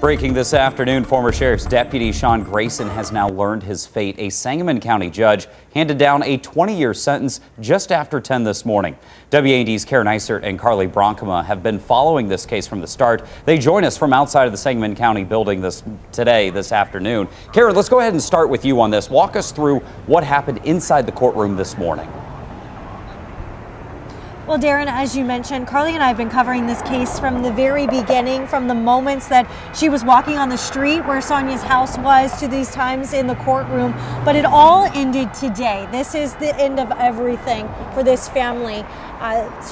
Breaking this afternoon, former Sheriff's Deputy Sean Grayson has now learned his fate. A Sangamon County judge handed down a 20-year sentence just after 10 this morning. WAND's Karen Eisert and Carly Bronkema have been following this case from the start. They join us from outside of the Sangamon County building this afternoon. Karen, let's go ahead and start with you on this. Walk us through what happened inside the courtroom this morning. Well, Darren, as you mentioned, Carly and I have been covering this case from the very beginning, from the moments that she was walking on the street where Sonia's house was to these times in the courtroom. But it all ended today. This is the end of everything for this family.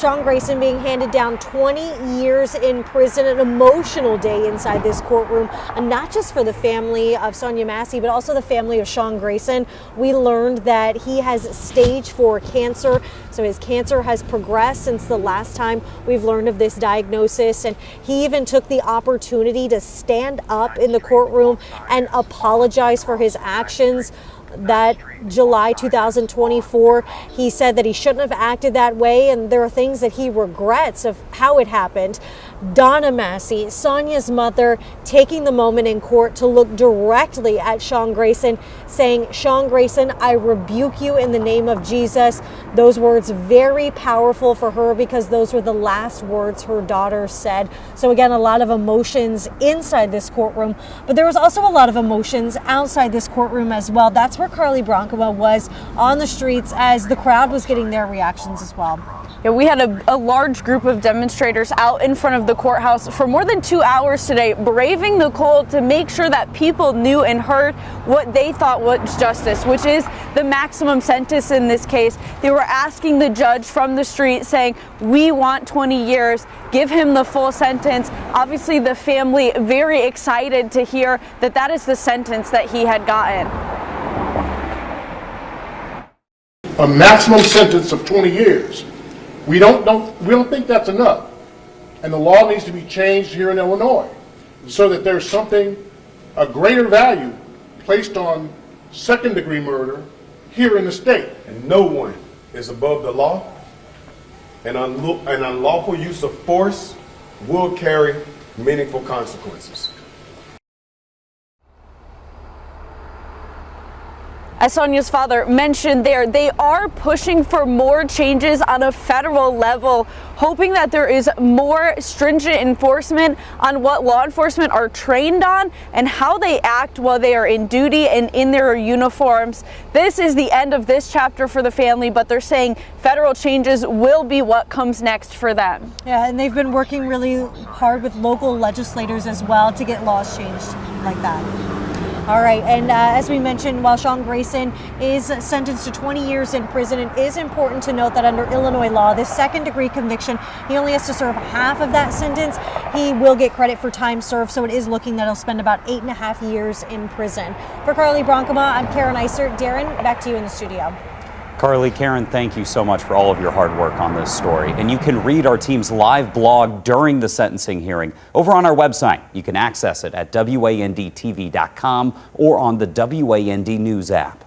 Sean Grayson being handed down 20 years in prison, an emotional day inside this courtroom, and not just for the family of Sonia Massey, but also the family of Sean Grayson. We learned that he has stage 4 cancer, so his cancer has progressed since the last time we've learned of this diagnosis, and he even took the opportunity to stand up in the courtroom and apologize for his actions. That July 2024, he said that he shouldn't have acted that way, and there are things that he regrets of how it happened. Donna Massey, Sonia's mother, taking the moment in court to look directly at Sean Grayson, saying, "Sean Grayson, I rebuke you in the name of Jesus." Those words very powerful for her because those were the last words her daughter said. So again, a lot of emotions inside this courtroom, but there was also a lot of emotions outside this courtroom as well. That's where Carly Bronkema was on the streets as the crowd was getting their reactions as well. Yeah, we had a large group of demonstrators out in front of the courthouse for more than 2 hours today, braving the cold to make sure that people knew and heard what they thought was justice, which is the maximum sentence in this case. They were asking the judge from the street, saying, "We want 20 years, give him the full sentence." Obviously, the family very excited to hear that that is the sentence that he had gotten. A maximum sentence of 20 years. We don't think that's enough. And the law needs to be changed here in Illinois so that there's a greater value placed on second-degree murder here in the state. And no one is above the law, and unlawful use of force will carry meaningful consequences. As Sonia's father mentioned there, they are pushing for more changes on a federal level, hoping that there is more stringent enforcement on what law enforcement are trained on and how they act while they are in duty and in their uniforms. This is the end of this chapter for the family, but they're saying federal changes will be what comes next for them. Yeah, and they've been working really hard with local legislators as well to get laws changed like that. All right, and as we mentioned, while Sean Grayson is sentenced to 20 years in prison, it is important to note that under Illinois law, this second-degree conviction, he only has to serve half of that sentence. He will get credit for time served, so it is looking that he'll spend about 8.5 years in prison. For Carly Bronkema, I'm Karen Eisert. Darren, back to you in the studio. Carly, Karen, thank you so much for all of your hard work on this story. And you can read our team's live blog during the sentencing hearing over on our website. You can access it at WANDTV.com or on the WAND News app.